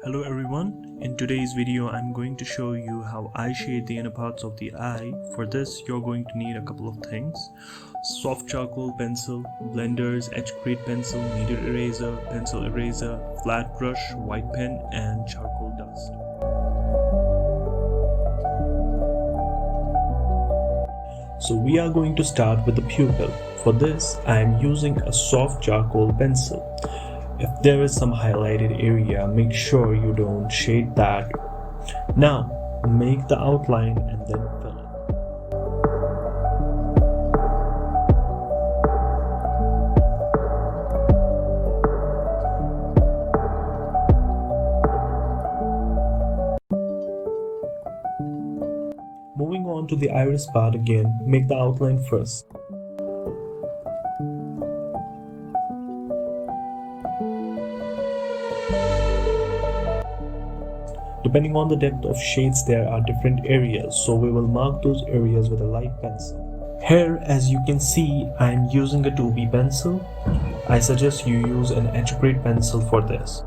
Hello everyone, in today's video I'm going to show you how I shade the inner parts of the eye. For this you're going to need a couple of things: soft charcoal pencil, blenders, etch create pencil, kneaded eraser, pencil eraser, flat brush, white pen and charcoal dust. So we are going to start with the pupil. For this I am using a soft charcoal pencil. If there is some highlighted area, make sure you don't shade that. Now, make the outline and then fill it. Moving on to the iris part again, make the outline first. Depending on the depth of shades, there are different areas, so we will mark those areas with a light pencil. Here, as you can see, I am using a 2B pencil. I suggest you use an etch create pencil for this.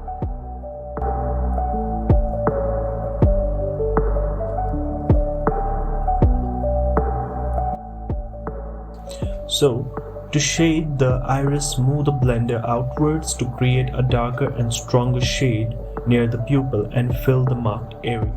So, to shade the iris, move the blender outwards to create a darker and stronger shade near the pupil and fill the marked area.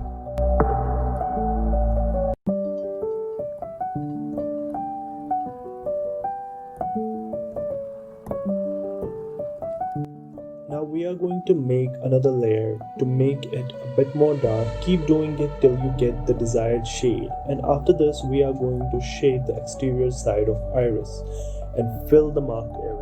Now we are going to make another layer to make it a bit more dark. Keep doing it till you get the desired shade, and after this we are going to shade the exterior side of iris and fill the marked area.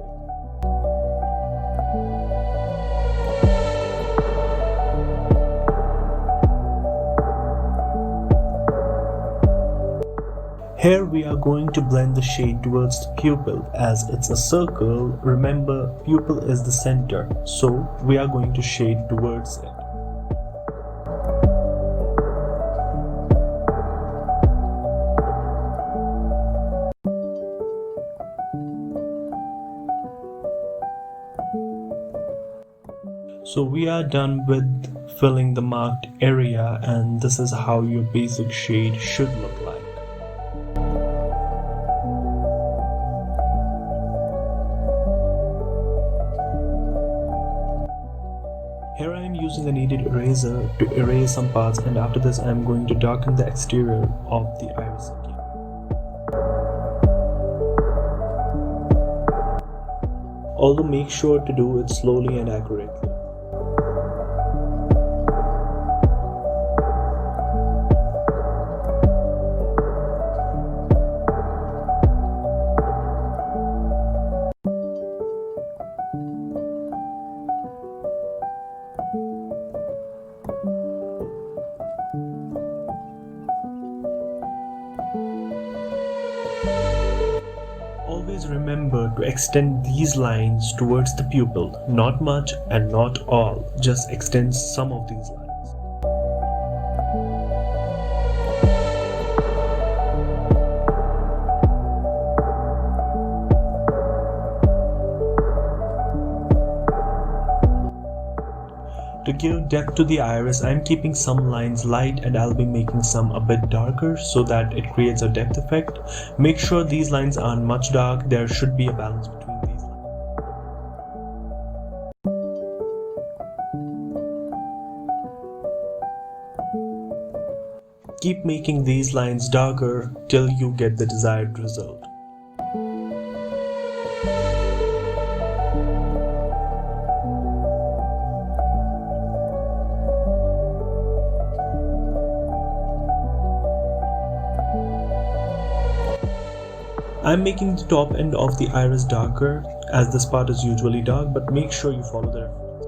Here we are going to blend the shade towards the pupil. As it's a circle, remember pupil is the center, so we are going to shade towards it. So we are done with filling the marked area, and this is how your basic shade should look like. Here I am using a kneaded eraser to erase some parts, and after this I am going to darken the exterior of the iris again. Although make sure to do it slowly and accurately. Always remember to extend these lines towards the pupil, not much and not all, just extend some of these lines. To give depth to the iris, I am keeping some lines light and I'll be making some a bit darker so that it creates a depth effect. Make sure these lines aren't much dark, there should be a balance between these lines. Keep making these lines darker till you get the desired result. I'm making the top end of the iris darker, as this part is usually dark, but make sure you follow the reference.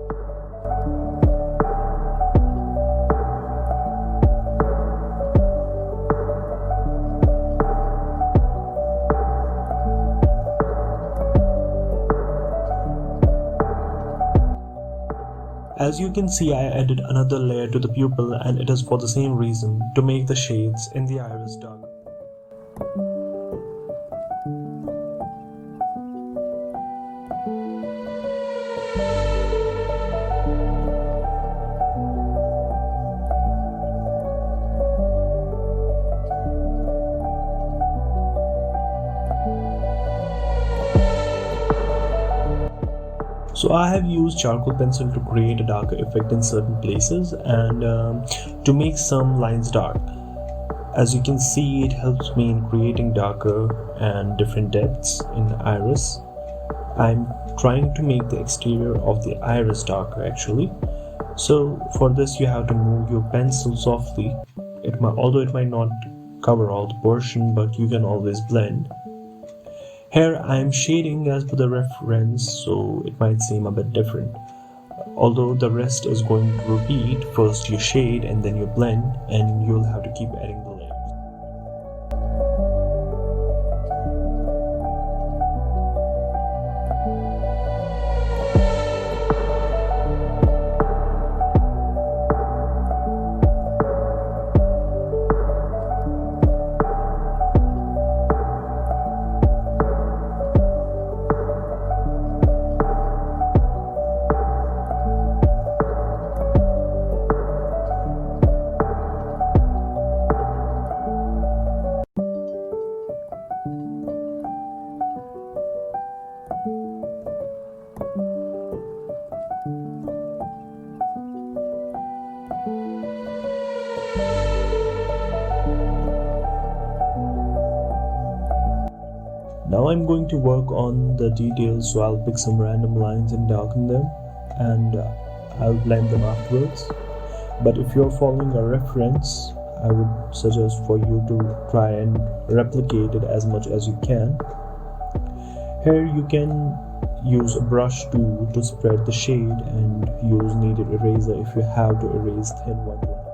As you can see, I added another layer to the pupil, and it is for the same reason, to make the shades in the iris darker. So I have used charcoal pencil to create a darker effect in certain places and to make some lines dark. As you can see, it helps me in creating darker and different depths in the iris. I'm trying to make the exterior of the iris darker actually. So for this you have to move your pencil softly. Although it might not cover all the portion, but you can always blend. Here I am shading as per the reference, so it might seem a bit different. Although the rest is going to repeat, first you shade and then you blend, and you'll have to keep adding the layers. Now I'm going to work on the details, so I'll pick some random lines and darken them, and I'll blend them afterwards. But if you're following a reference, I would suggest for you to try and replicate it as much as you can. Here you can use a brush tool to spread the shade and use kneaded eraser if you have to erase thin white lines.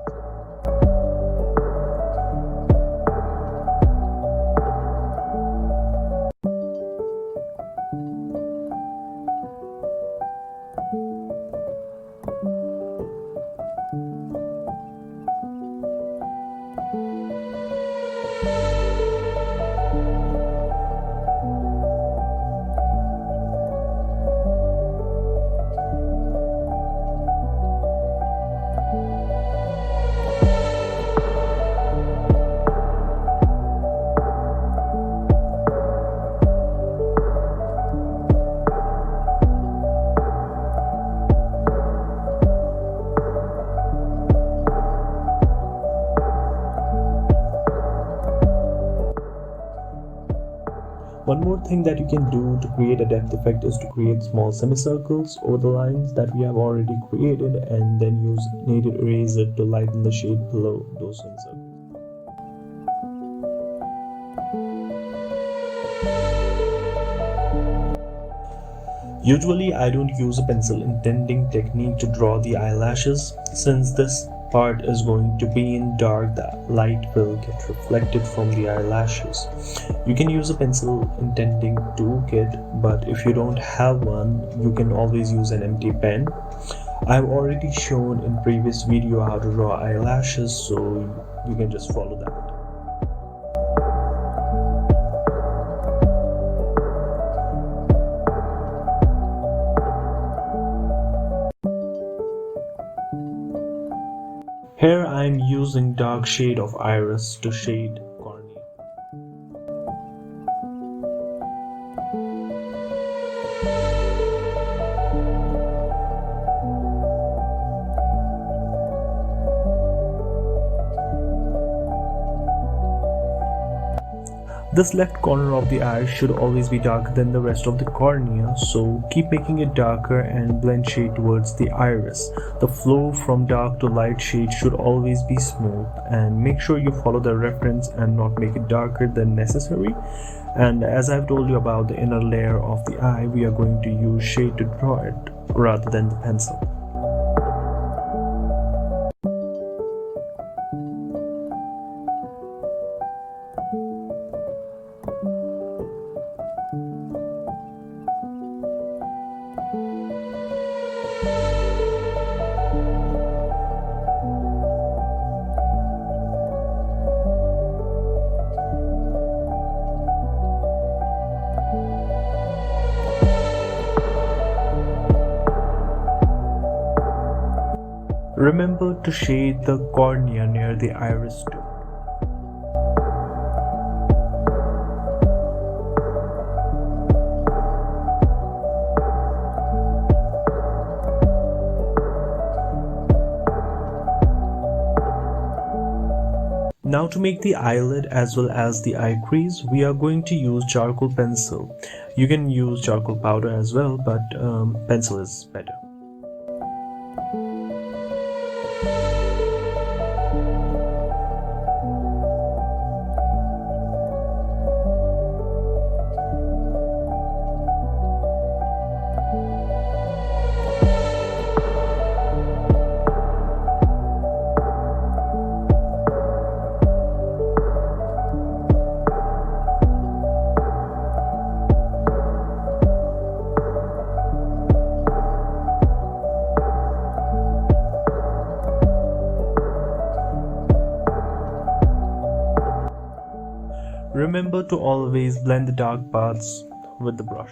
One more thing that you can do to create a depth effect is to create small semicircles over the lines that we have already created, and then use kneaded eraser to lighten the shade below those semicircles. Usually I don't use a pencil intending technique to draw the eyelashes. Since this part is going to be in dark, the light will get reflected from the eyelashes. You can use a pencil intending toolkit, but if you don't have one, you can always use an empty pen. I've already shown in previous video how to draw eyelashes, so you can just follow that. Here I am using dark shade of iris to shade cornea. This left corner of the eye should always be darker than the rest of the cornea, so keep making it darker and blend shade towards the iris. The flow from dark to light shade should always be smooth, and make sure you follow the reference and not make it darker than necessary. And as I've told you about the inner layer of the eye, we are going to use shade to draw it rather than the pencil. Remember to shade the cornea near the iris too. Now to make the eyelid as well as the eye crease, we are going to use charcoal pencil. You can use charcoal powder as well, but pencil is better. Remember to always blend the dark parts with the brush.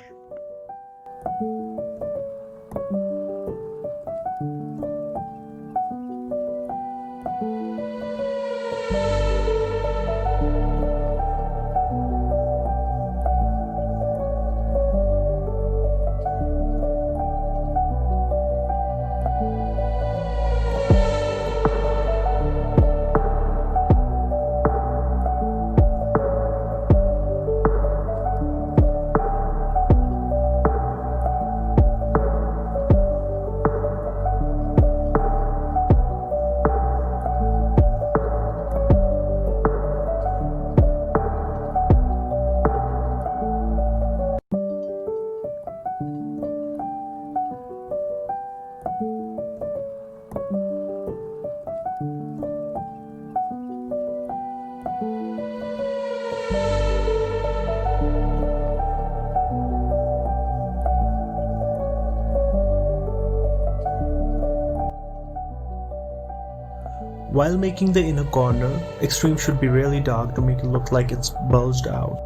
While making the inner corner, extreme should be really dark to make it look like it's bulged out.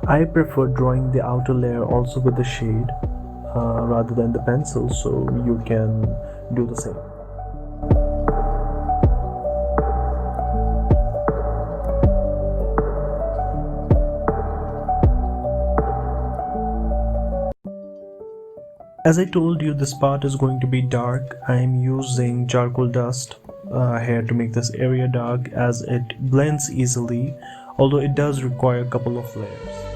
I prefer drawing the outer layer also with the shade rather than the pencil, so you can do the same. As I told you, this part is going to be dark. I am using charcoal dust here to make this area dark, as it blends easily, although it does require a couple of layers.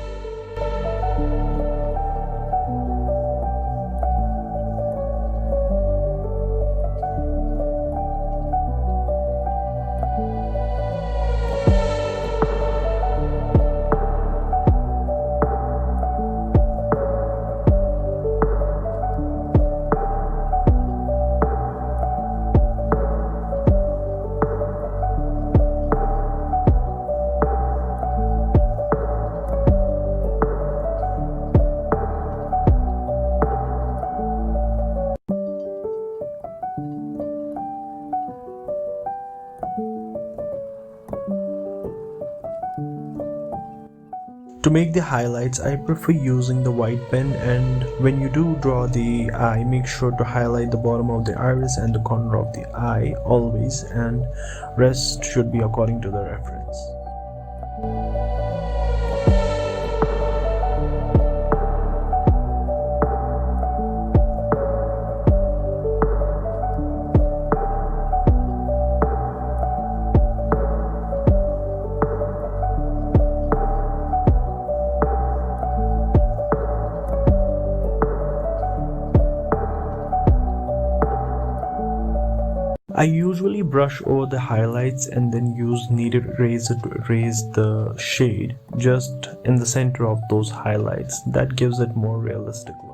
To make the highlights, I prefer using the white pen, and when you do draw the eye, make sure to highlight the bottom of the iris and the corner of the eye always, and rest should be according to the reference. I usually brush over the highlights and then use kneaded eraser to erase the shade just in the center of those highlights. That gives it more realistic look.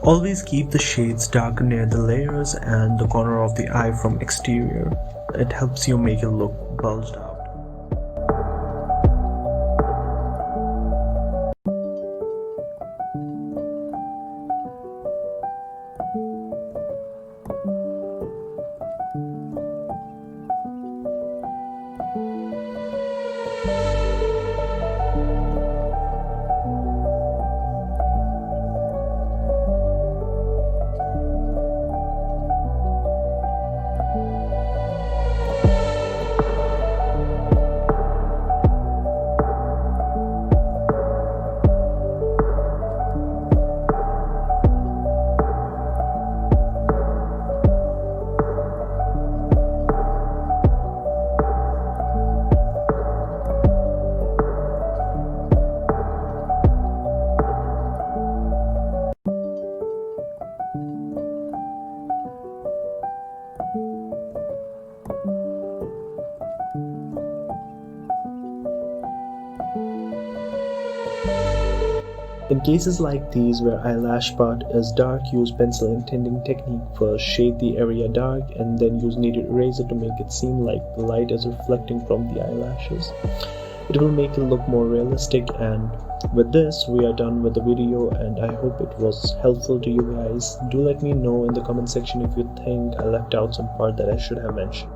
Always keep the shades darker near the layers and the corner of the eye from exterior. It helps you make it look bulged out. In cases like these where eyelash part is dark, use pencil intending technique. First shade the area dark and then use kneaded eraser to make it seem like the light is reflecting from the eyelashes. It will make it look more realistic. And with this we are done with the video, and I hope it was helpful to you guys. Do let me know in the comment section if you think I left out some part that I should have mentioned.